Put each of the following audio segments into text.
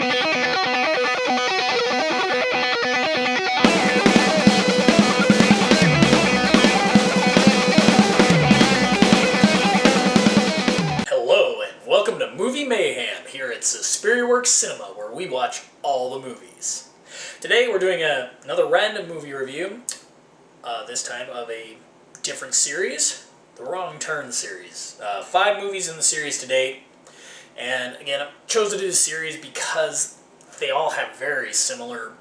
Hello and welcome to Movie Mayhem here at Superior Works Cinema, where we watch all the movies. Today we're doing another random movie review, this time of a different series, the Wrong Turn series. 5 movies in the series to date, and again I chose to do this series because they all have very similar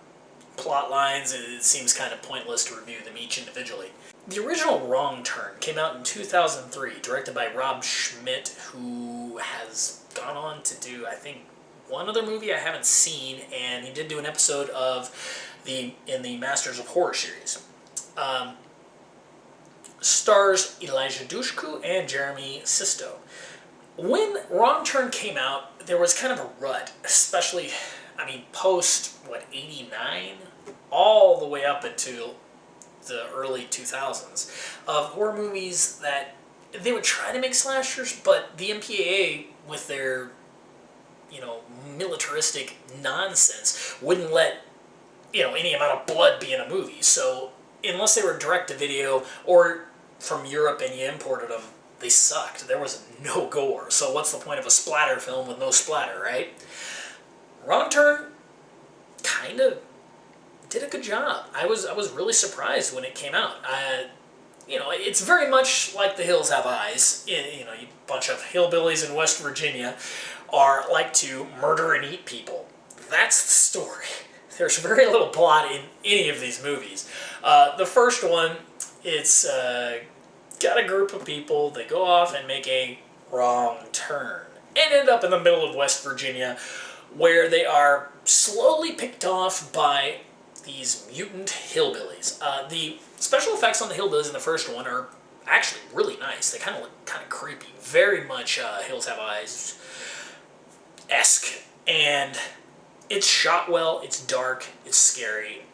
plot lines. It seems kind of pointless to review them each individually. The original Wrong Turn came out in 2003, directed by Rob Schmidt, who has gone on to do, I think, one other movie I haven't seen, and he did do an episode of in the Masters of Horror series. Stars Eliza Dushku and Jeremy Sisto. When Wrong Turn came out, there was kind of a rut, especially, post, 89? All the way up until the early 2000s, of horror movies that they would try to make slashers, but the MPAA, with their, militaristic nonsense, wouldn't let, any amount of blood be in a movie. So, unless they were direct-to-video, or from Europe and you imported them, they sucked. There was no gore. So what's the point of a splatter film with no splatter, right? Wrong Turn kind of did a good job. I was really surprised when it came out. It's very much like The Hills Have Eyes. You bunch of hillbillies in West Virginia like to murder and eat people. That's the story. There's very little plot in any of these movies. The first one, it's got a group of people. They go off and make a wrong turn and end up in the middle of West Virginia, where they are slowly picked off by these mutant hillbillies. The special effects on the hillbillies in the first one are actually really nice. They kind of look kind of creepy. Very much Hills Have Eyes-esque. And it's shot well, it's dark, it's scary.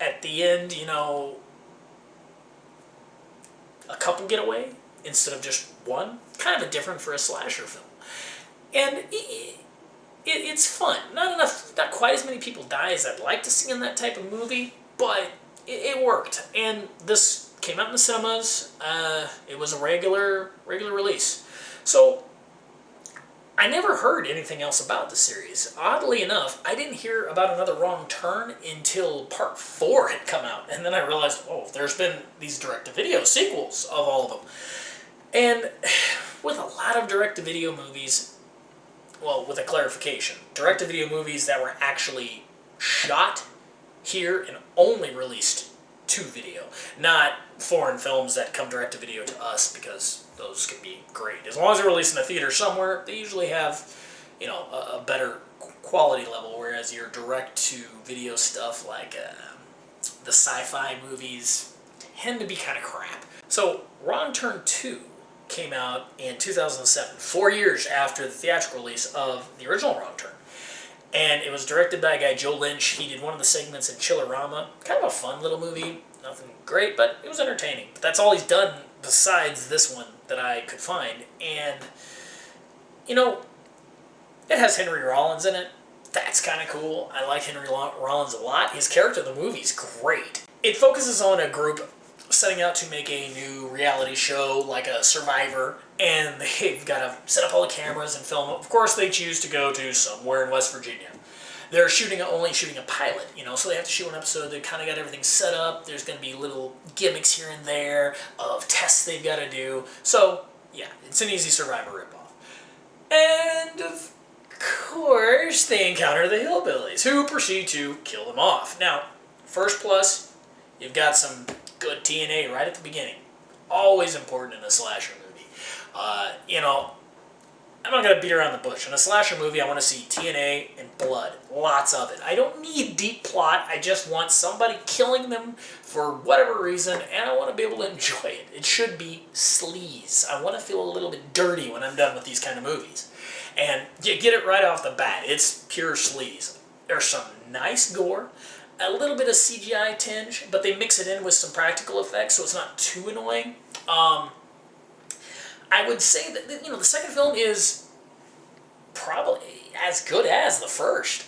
At the end, a couple get away instead of just one. Kind of different for a slasher film. And it's fun. Not quite as many people die as I'd like to see in that type of movie, but it worked. And this came out in the cinemas. It was a regular release. So I never heard anything else about the series. Oddly enough, I didn't hear about another Wrong Turn until Part 4 had come out. And then I realized, there's been these direct-to-video sequels of all of them. And with a lot of direct-to-video movies, well, with a clarification, direct-to-video movies that were actually shot here and only released to video, not foreign films that come direct-to-video to us, because those can be great. As long as they're released in a theater somewhere, they usually have, a better quality level, whereas your direct-to-video stuff, like the sci-fi movies, tend to be kind of crap. So, Wrong Turn 2 came out in 2007, 4 years after the theatrical release of the original Wrong Turn. And it was directed by a guy, Joe Lynch. He did one of the segments in Chillerama. Kind of a fun little movie. Nothing great, but it was entertaining. But that's all he's done besides this one that I could find. And, it has Henry Rollins in it. That's kind of cool. I like Henry Rollins a lot. His character in the movie's great. It focuses on a group setting out to make a new reality show, like a Survivor, and they've got to set up all the cameras and film. Of course, they choose to go to somewhere in West Virginia. They're only shooting a pilot, so they have to shoot an episode. They kind of got everything set up. There's going to be little gimmicks here and there of tests they've got to do. So, yeah, it's an easy Survivor ripoff. And, of course, they encounter the hillbillies, who proceed to kill them off. Now, first plus, you've got some good TNA right at the beginning. Always important in a slasher movie. I'm not going to beat around the bush. In a slasher movie, I want to see TNA and blood. Lots of it. I don't need deep plot. I just want somebody killing them for whatever reason, and I want to be able to enjoy it. It should be sleaze. I want to feel a little bit dirty when I'm done with these kind of movies. And you get it right off the bat. It's pure sleaze. There's some nice gore, a little bit of CGI tinge, but they mix it in with some practical effects, so it's not too annoying. I would say that, the second film is probably, as good as the first.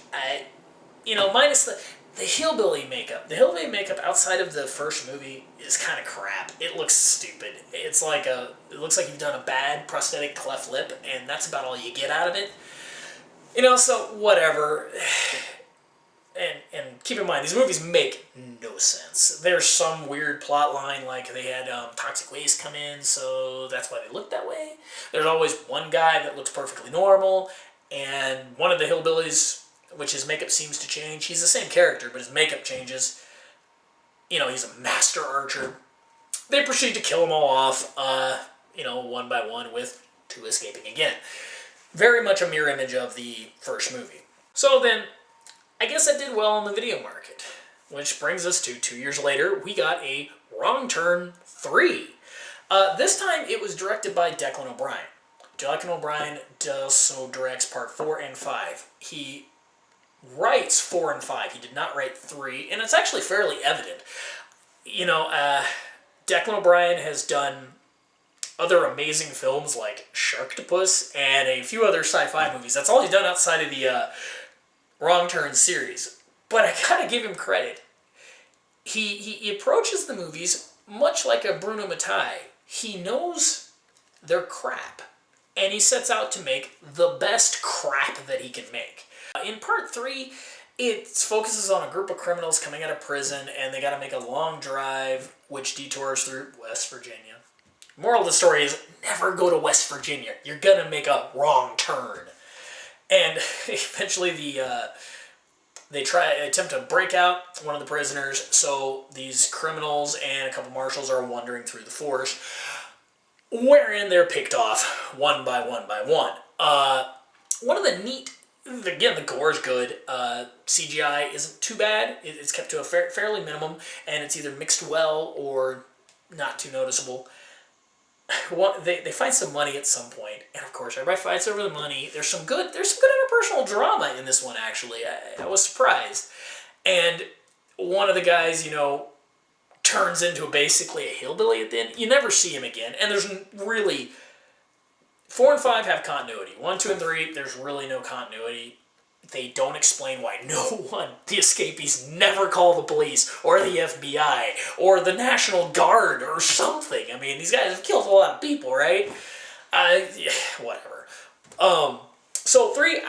Minus the hillbilly makeup. The hillbilly makeup outside of the first movie is kind of crap. It looks stupid. It looks like you've done a bad prosthetic cleft lip, and that's about all you get out of it. So whatever. And keep in mind, these movies make no sense. There's some weird plot line, like they had toxic waste come in, so that's why they look that way. There's always one guy that looks perfectly normal, and one of the hillbillies, which his makeup seems to change. He's the same character, but his makeup changes. He's a master archer. They proceed to kill them all off, one by one, with two escaping again. Very much a mirror image of the first movie. So then, I guess I did well in the video market. Which brings us to 2 years later, we got a Wrong Turn 3. This time, it was directed by Declan O'Brien. Declan O'Brien also directs part 4 and 5. He writes 4 and 5. He did not write 3, and it's actually fairly evident. Declan O'Brien has done other amazing films like Sharktopus and a few other sci-fi movies. That's all he's done outside of the Wrong Turn series. But I gotta give him credit. He approaches the movies much like a Bruno Mattei. He knows they're crap, and he sets out to make the best crap that he can make. In part 3, it focuses on a group of criminals coming out of prison, and they got to make a long drive, which detours through West Virginia. Moral of the story is, never go to West Virginia. You're going to make a wrong turn. And eventually they attempt to break out one of the prisoners, so these criminals and a couple marshals are wandering through the forest, wherein they're picked off one by one by one. One of the neat... Again, the gore is good. CGI isn't too bad. It's kept to a fairly minimum, and it's either mixed well or not too noticeable. They find some money at some point, and of course, everybody fights over the money. There's some good interpersonal drama in this one. Actually, I was surprised, and one of the guys, turns into basically a hillbilly at the end. You never see him again, and there's really... 4 and 5 have continuity. 1, 2, and 3, there's really no continuity. They don't explain why the escapees never call the police, or the FBI, or the National Guard, or something. I mean, these guys have killed a lot of people, right? Whatever. So 3,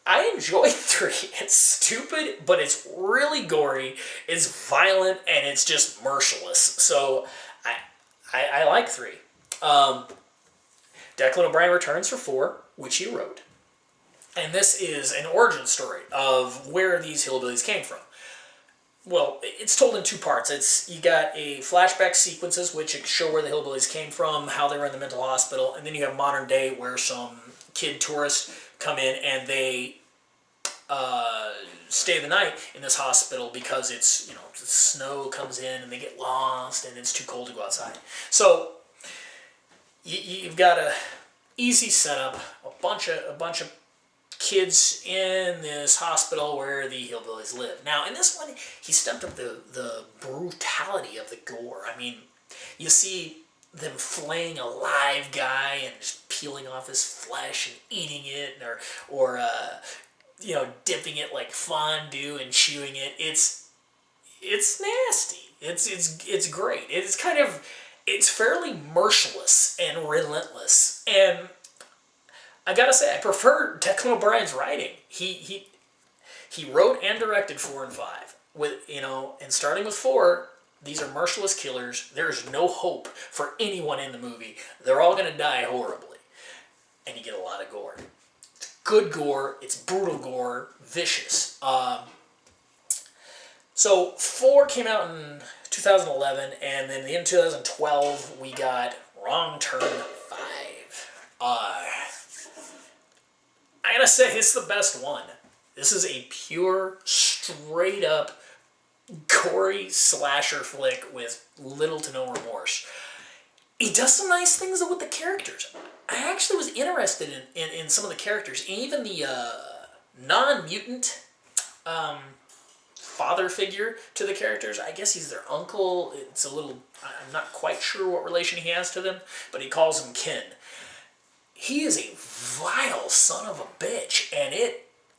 I enjoyed 3. It's stupid, but it's really gory, it's violent, and it's just merciless. So, I like 3. Declan O'Brien returns for 4, which he wrote. And this is an origin story of where these hillbillies came from. Well, it's told in 2 parts. You got a flashback sequences, which show where the hillbillies came from, how they were in the mental hospital, and then you have modern day where some kid tourists come in and they stay the night in this hospital because it's, the snow comes in and they get lost and it's too cold to go outside. So you've got a easy setup, a bunch of kids in this hospital where the hillbillies live. Now, in this one, he stepped up the brutality of the gore. I mean, you see them flaying a live guy and just peeling off his flesh and eating it, or dipping it like fondue and chewing it. It's nasty. It's great. It's fairly merciless and relentless. And I gotta say, I prefer Declan O'Brien's writing. He wrote and directed 4 and 5. And starting with 4, these are merciless killers. There's no hope for anyone in the movie. They're all gonna die horribly. And you get a lot of gore. It's good gore, it's brutal gore, vicious. So 4 came out in 2011, and then in 2012, we got Wrong Turn 5. I gotta say, it's the best one. This is a pure, straight-up, gory slasher flick with little to no remorse. He does some nice things with the characters. I actually was interested in some of the characters, even the non-mutant father figure to the characters. I guess he's their uncle. It's a little... I'm not quite sure what relation he has to them, but he calls him Ken. he is a vile son of a bitch, and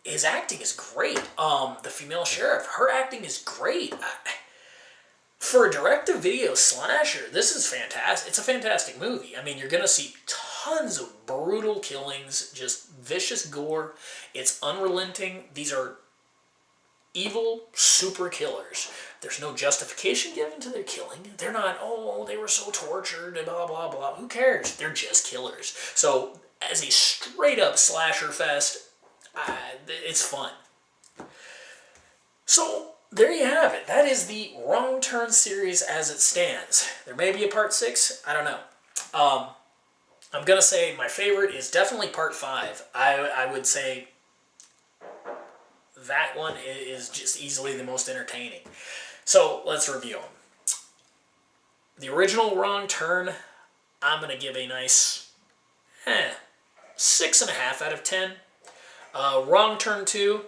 his acting is great. The female sheriff, her acting is great. For a direct-to-video slasher, this is fantastic. It's a fantastic movie. I mean, you're going to see tons of brutal killings, just vicious gore. It's unrelenting. These are evil super killers. There's no justification given to their killing. They're not, oh, they were so tortured and blah, blah, blah. Who cares? They're just killers. So, as a straight-up slasher fest, it's fun. So, there you have it. That is the Wrong Turn series as it stands. There may be a part 6. I don't know. I'm going to say my favorite is definitely part 5. I would say that one is just easily the most entertaining. So, let's review them. The original Wrong Turn, I'm going to give a nice 6.5 out of 10. Wrong Turn 2,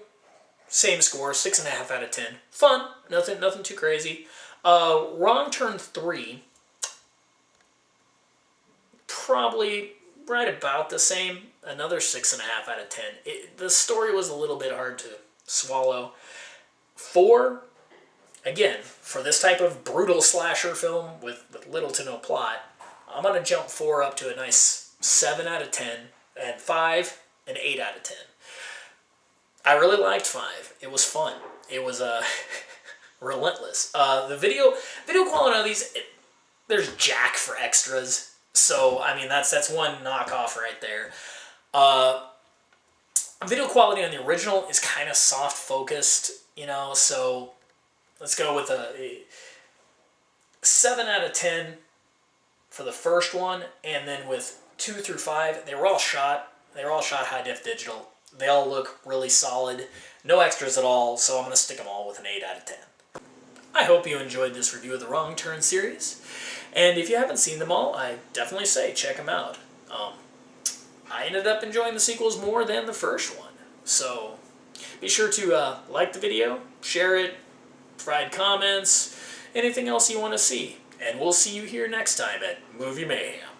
same score, 6.5 out of 10. Fun, nothing too crazy. Wrong Turn 3, probably right about the same, another 6.5 out of 10. The story was a little bit hard to swallow. 4, again, for this type of brutal slasher film with little to no plot, I'm going to jump 4 up to a nice 7 out of 10, and 5, an 8 out of 10. I really liked 5. It was fun. It was relentless. The video quality of these, there's jack for extras. So, I mean, that's one knockoff right there. Video quality on the original is kind of soft focused, you know, so let's go with a 7 out of 10 for the first one, and then with 2 through 5, they were all shot high def digital. They all look really solid. No extras at all, so I'm going to stick them all with an 8 out of 10. I hope you enjoyed this review of the Wrong Turn series. And if you haven't seen them all, I definitely say check them out. I ended up enjoying the sequels more than the first one. So be sure to like the video, share it, provide comments, anything else you want to see. And we'll see you here next time at Movie Mayhem.